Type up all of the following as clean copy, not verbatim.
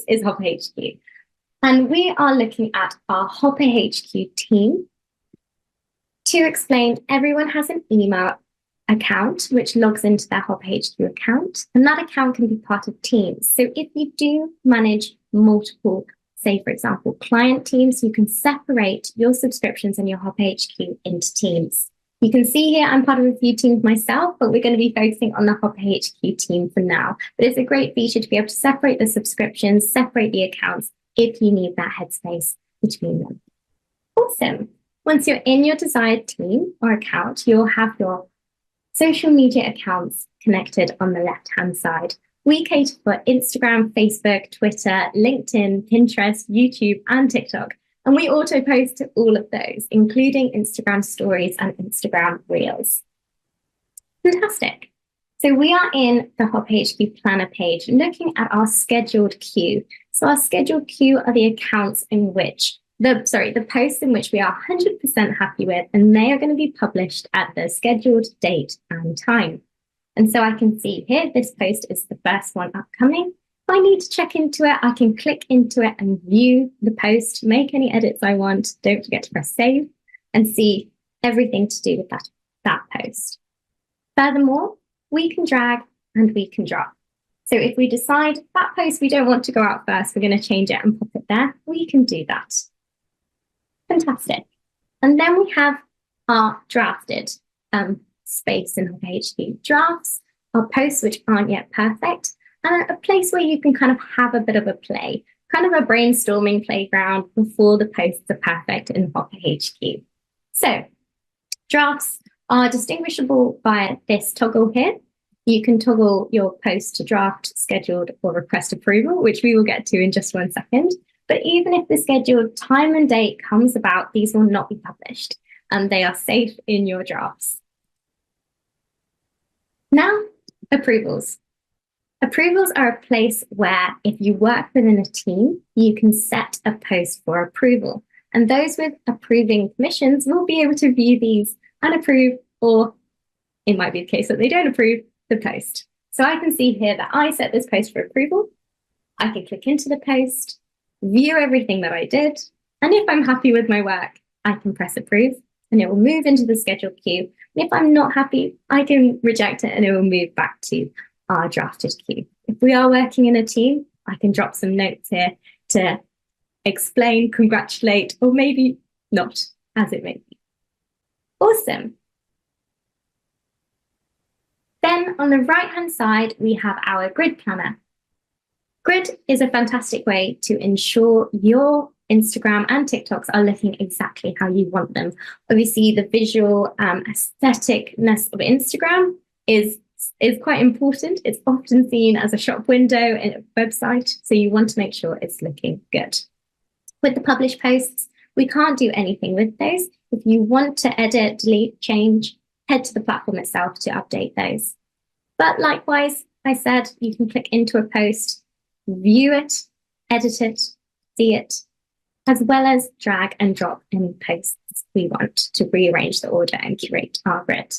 is Hopper HQ. And we are looking at our Hopper HQ team. To explain, everyone has an email account which logs into their Hopper HQ account, and that account can be part of teams. So if you do manage multiple, say, for example, client teams, you can separate your subscriptions and your Hopper HQ into teams. You can see here I'm part of a few teams myself, but we're going to be focusing on the Hopper HQ team for now. But it's a great feature to be able to separate the subscriptions, separate the accounts if you need that headspace between them. Awesome. Once you're in your desired team or account, you'll have your social media accounts connected on the left-hand side. We cater for Instagram, Facebook, Twitter, LinkedIn, Pinterest, YouTube, and TikTok. And we auto post to all of those, including Instagram stories and Instagram reels. Fantastic. So we are in the Hopper HQ Planner page, looking at our scheduled queue. So our scheduled queue are the accounts in which the posts in which we are 100% happy with, and they are going to be published at the scheduled date and time. And so I can see here, this post is the first one upcoming. If I need to check into it, I can click into it and view the post, make any edits I want. Don't forget to press save and see everything to do with that post. Furthermore, we can drag and we can drop. So if we decide that post we don't want to go out first, we're going to change it and pop it there, we can do that. Fantastic. And then we have our drafted space in Hopper HQ. Drafts are posts which aren't yet perfect, and a place where you can kind of have a bit of a play, kind of a brainstorming playground before the posts are perfect in Hopper HQ. So drafts are distinguishable by this toggle here. You can toggle your post to draft, scheduled, or request approval, which we will get to in just 1 second. But even if the scheduled time and date comes about, these will not be published, and they are safe in your drafts. Now, approvals. Approvals are a place where if you work within a team, you can set a post for approval. And those with approving permissions will be able to view these and approve, or it might be the case that they don't approve the post. So I can see here that I set this post for approval. I can click into the post, view everything that I did, and if I'm happy with my work, I can press approve, and it will move into the scheduled queue. And if I'm not happy, I can reject it, and it will move back to our drafted queue. If we are working in a team, I can drop some notes here to explain, congratulate, or maybe not, as it may be. Awesome. Then on the right-hand side, we have our grid planner. Grid is a fantastic way to ensure your Instagram and TikToks are looking exactly how you want them. Obviously, the visual aestheticness of Instagram is quite important. It's often seen as a shop window in a website, so you want to make sure it's looking good. With the published posts, we can't do anything with those. If you want to edit, delete, change, head to the platform itself to update those. But likewise, I said you can click into a post, view it, edit it, see it, as well as drag and drop any posts we want to rearrange the order and curate our grid.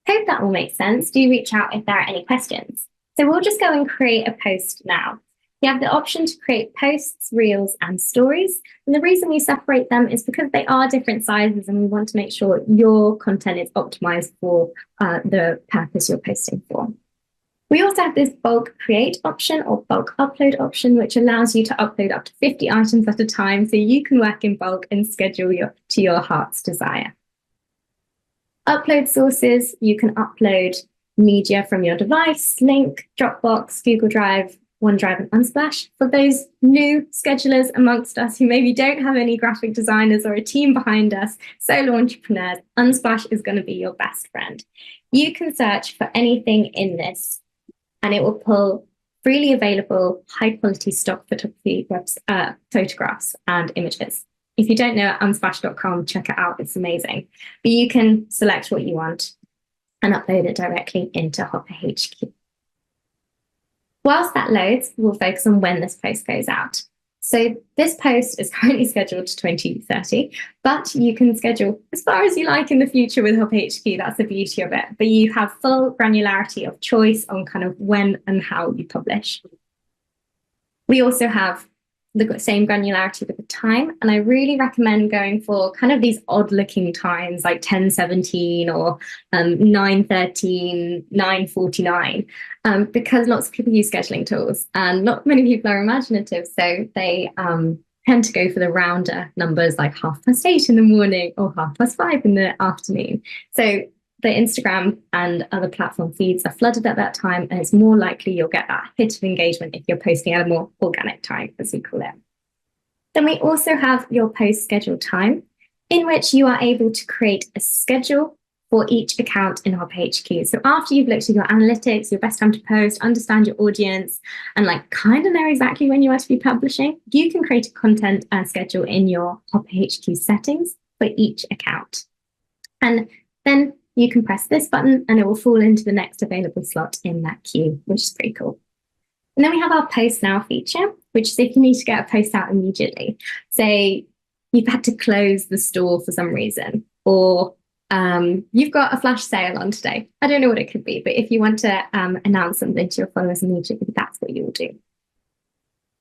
Hope that all makes sense. Do reach out if there are any questions. So we'll just go and create a post now. You have the option to create posts, reels, and stories. And the reason we separate them is because they are different sizes and we want to make sure your content is optimized for the purpose you're posting for. We also have this bulk create option or bulk upload option, which allows you to upload up to 50 items at a time so you can work in bulk and schedule to your heart's desire. Upload sources, you can upload media from your device, Link, Dropbox, Google Drive, OneDrive, and Unsplash. For those new schedulers amongst us who maybe don't have any graphic designers or a team behind us, solo entrepreneurs, Unsplash is going to be your best friend. You can search for anything in this and it will pull freely available high-quality stock photography photographs and images. If you don't know unsplash.com, check it out. It's amazing. But you can select what you want and upload it directly into Hopper HQ. Whilst that loads, we'll focus on when this post goes out. So this post is currently scheduled to 2030, but you can schedule as far as you like in the future with Hopper HQ. That's the beauty of it. But you have full granularity of choice on kind of when and how you publish. We also have the same granularity with the time, and I really recommend going for kind of these odd looking times like 10:17 or 9:13, 9:49, because lots of people use scheduling tools and not many people are imaginative, so they tend to go for the rounder numbers like 8:30 in the morning or 5:30 in the afternoon. So the Instagram and other platform feeds are flooded at that time, and it's more likely you'll get that hit of engagement if you're posting at a more organic time, as we call it. Then we also have your post schedule time, in which you are able to create a schedule for each account in Hopper HQ. So after you've looked at your analytics, your best time to post, understand your audience, and like kind of know exactly when you are to be publishing, you can create a content schedule in your Hopper HQ settings for each account. And then you can press this button and it will fall into the next available slot in that queue, which is pretty cool. And then we have our post now feature, which is if you need to get a post out immediately. Say you've had to close the store for some reason, or you've got a flash sale on today. I don't know what it could be, but if you want to announce something to your followers immediately, that's what you'll do.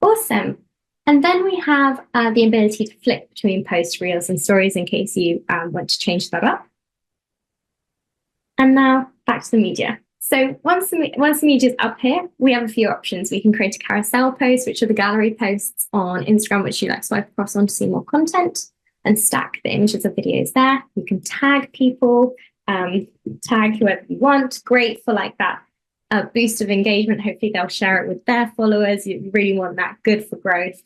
Awesome. And then we have the ability to flip between posts, reels, and stories in case you want to change that up. And now back to the media. So once the media is up here, we have a few options. We can create a carousel post, which are the gallery posts on Instagram, which you like swipe across on to see more content, and stack the images of videos there. You can tag people, tag whoever you want. Great for like that boost of engagement. Hopefully they'll share it with their followers. You really want that, good for growth.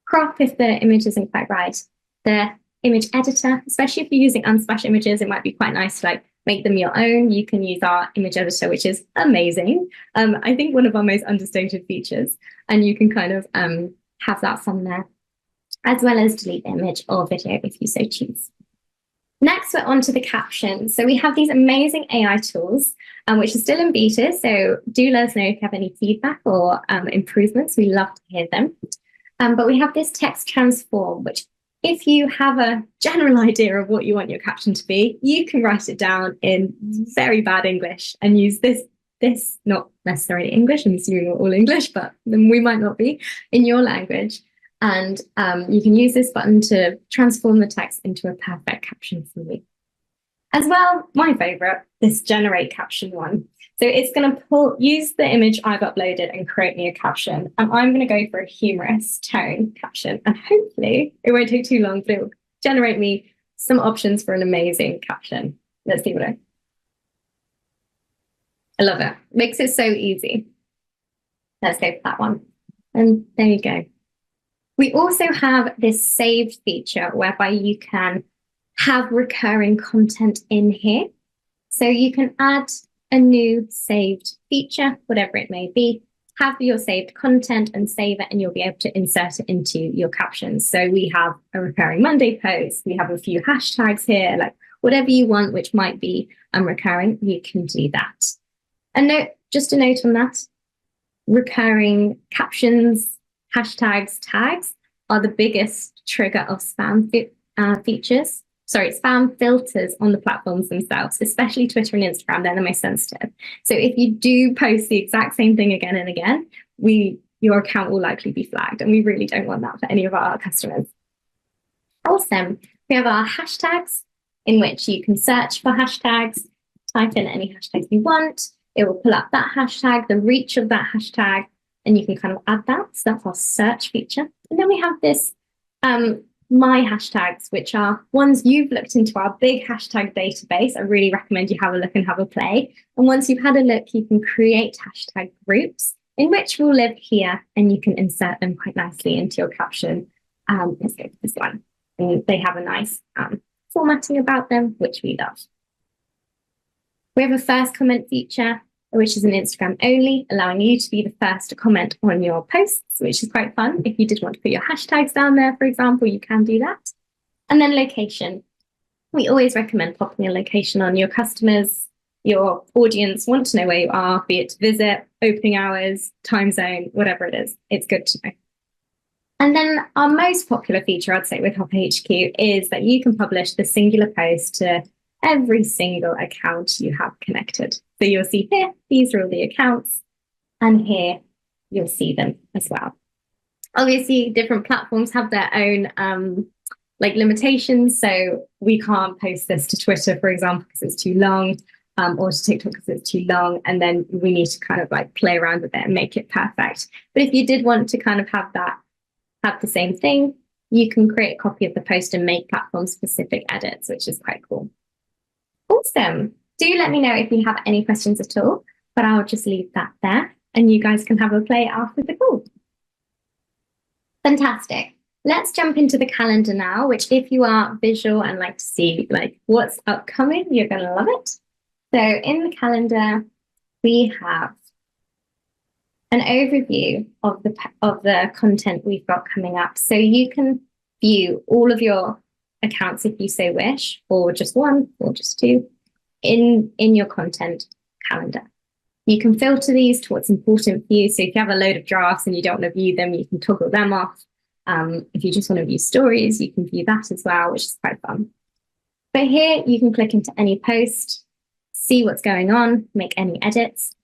Crop if the image isn't quite right. The image editor, especially if you're using unsplash images, it might be quite nice to like make them your own. You can use our image editor, which is amazing. I think one of our most understated features, and you can kind of have that fun there, as well as delete the image or video if you so choose. Next, we're on to the captions. So we have these amazing AI tools, which are still in beta. So do let us know if you have any feedback or improvements. We love to hear them. But we have this text transform, which if you have a general idea of what you want your caption to be, you can write it down in very bad English and use this not necessarily English, I'm assuming we're all English, but then we might not be, in your language. And you can use this button to transform the text into a perfect caption for you. As well, my favorite, this generate caption one. So it's going to use the image I've uploaded and create me a caption. And I'm going to go for a humorous tone caption. And hopefully it won't take too long, but it will generate me some options for an amazing caption. Let's see what I love it. Makes it so easy. Let's go for that one. And there you go. We also have this saved feature whereby you can have recurring content in here. So you can add a new saved feature, whatever it may be, have your saved content and save it, and you'll be able to insert it into your captions. So we have a recurring Monday post, we have a few hashtags here, like whatever you want, which might be recurring, you can do that. And just a note on that, recurring captions, hashtags, tags are the biggest trigger of spam features. Sorry, spam filters on the platforms themselves, especially Twitter and Instagram. They're the most sensitive. So if you do post the exact same thing again and again, your account will likely be flagged, and we really don't want that for any of our customers. Awesome. We have our hashtags, in which you can search for hashtags, type in any hashtags you want. It will pull up that hashtag, the reach of that hashtag, and you can kind of add that. So that's our search feature. And then we have this my hashtags, which are ones you've looked into our big hashtag database. I really recommend you have a look and have a play. And once you've had a look, you can create hashtag groups in which will live here, and you can insert them quite nicely into your caption. Let's go for this one. And they have a nice formatting about them, which we love. We have a first comment feature, which is an Instagram only, allowing you to be the first to comment on your posts, which is quite fun. If you did want to put your hashtags down there, for example, you can do that. And then location. We always recommend popping a location on. Your customers, your audience want to know where you are, be it to visit, opening hours, time zone, whatever it is. It's good to know. And then our most popular feature, I'd say, with Hopper HQ is that you can publish the singular post to every single account you have connected. So you'll see here, these are all the accounts, and here you'll see them as well. Obviously, different platforms have their own like limitations. So we can't post this to Twitter, for example, because it's too long, or to TikTok because it's too long. And then we need to kind of like play around with it and make it perfect. But if you did want to kind of have the same thing, you can create a copy of the post and make platform specific edits, which is quite cool. Awesome. Do let me know if you have any questions at all, but I'll just leave that there and you guys can have a play after the call. Fantastic. Let's jump into the calendar now, which if you are visual and like to see like what's upcoming, you're going to love it. So in the calendar, we have an overview of the content we've got coming up. So you can view all of your accounts if you so wish, or just one, or just two, in your content calendar. You can filter these to what's important for you. So if you have a load of drafts and you don't want to view them, you can toggle them off. If you just want to view stories, you can view that as well, which is quite fun. But here you can click into any post, see what's going on, make any edits.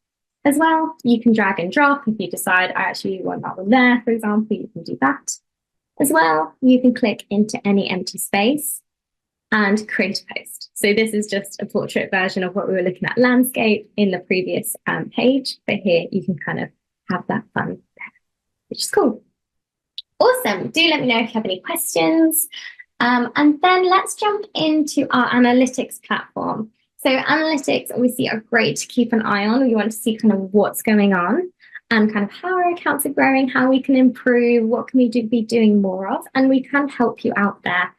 As well, you can drag and drop if you decide, I actually want that one there, for example, you can do that. As well, you can click into any empty space and create a post. So this is just a portrait version of what we were looking at landscape in the previous page, but here you can kind of have that fun there, which is cool. Awesome. Do let me know if you have any questions. And then let's jump into our analytics platform. So analytics obviously are great to keep an eye on. We want to see kind of what's going on and kind of how our accounts are growing, how we can improve, what can we be doing more of, and we can help you out there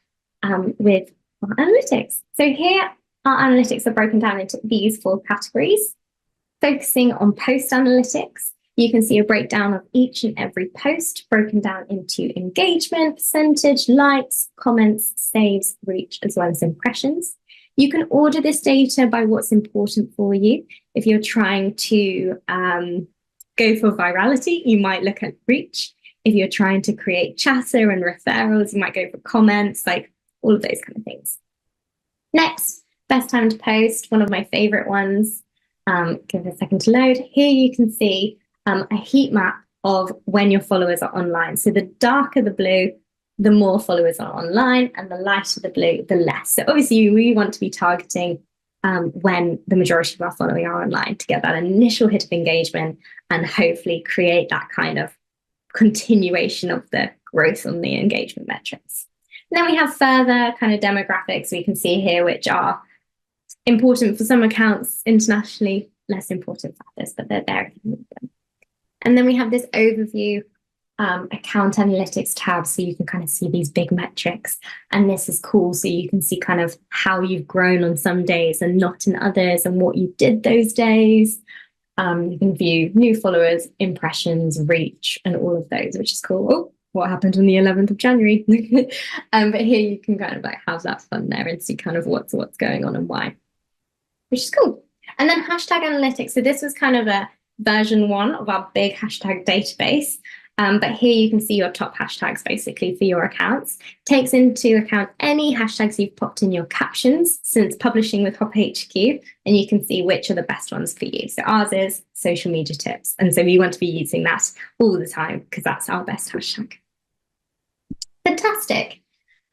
with our analytics. So here our analytics are broken down into these 4 categories. Focusing on post analytics, you can see a breakdown of each and every post broken down into engagement, percentage, likes, comments, saves, reach, as well as impressions. You can order this data by what's important for you. If you're trying to go for virality, you might look at reach. If you're trying to create chatter and referrals, you might go for comments, like all of those kind of things. Next, best time to post, one of my favorite ones. Give it a second to load. Here you can see a heat map of when your followers are online. So the darker the blue, the more followers are online, and the lighter the blue, the less. So obviously we want to be targeting when the majority of our following are online to get that initial hit of engagement and hopefully create that kind of continuation of the growth on the engagement metrics. And then we have further kind of demographics we can see here, which are important for some accounts, internationally less important for others, but they're there. And then we have this overview account analytics tab, so you can kind of see these big metrics, and this is cool, so you can see kind of how you've grown on some days and not in others, and what you did those days. You can view new followers, impressions, reach, and all of those, which is cool. Oh, what happened on the 11th of January? But here you can kind of like have that fun there and see kind of what's going on and why, which is cool. And then hashtag analytics. So this was kind of a version 1 of our big hashtag database. But here you can see your top hashtags basically for your accounts. Takes into account any hashtags you've popped in your captions since publishing with Hopper HQ, and you can see which are the best ones for you. So ours is social media tips. And so we want to be using that all the time because that's our best hashtag. Fantastic.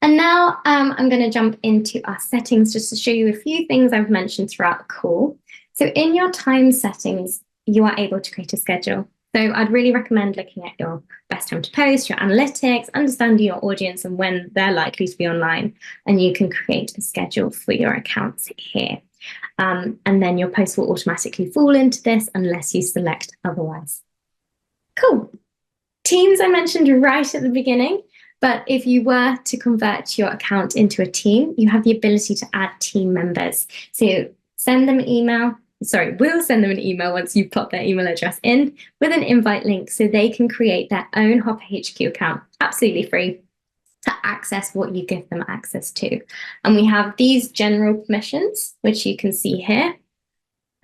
And now I'm going to jump into our settings just to show you a few things I've mentioned throughout the call. So in your time settings, you are able to create a schedule. So I'd really recommend looking at your best time to post, your analytics, understanding your audience and when they're likely to be online. And you can create a schedule for your accounts here. And then your post will automatically fall into this unless you select otherwise. Cool. Teams I mentioned right at the beginning, but if you were to convert your account into a team, you have the ability to add team members. So send them an email. We'll send them an email once you've put their email address in with an invite link so they can create their own Hopper HQ account, absolutely free, to access what you give them access to. And we have these general permissions, which you can see here.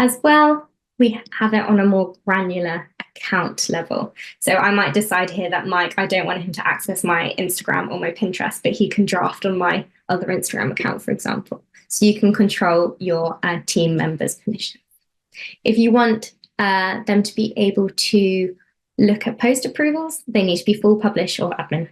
As well, we have it on a more granular account level. So I might decide here that Mike, I don't want him to access my Instagram or my Pinterest, but he can draft on my other Instagram account, for example. So you can control your team members' permission. If you want them to be able to look at post approvals, they need to be full publish or admin.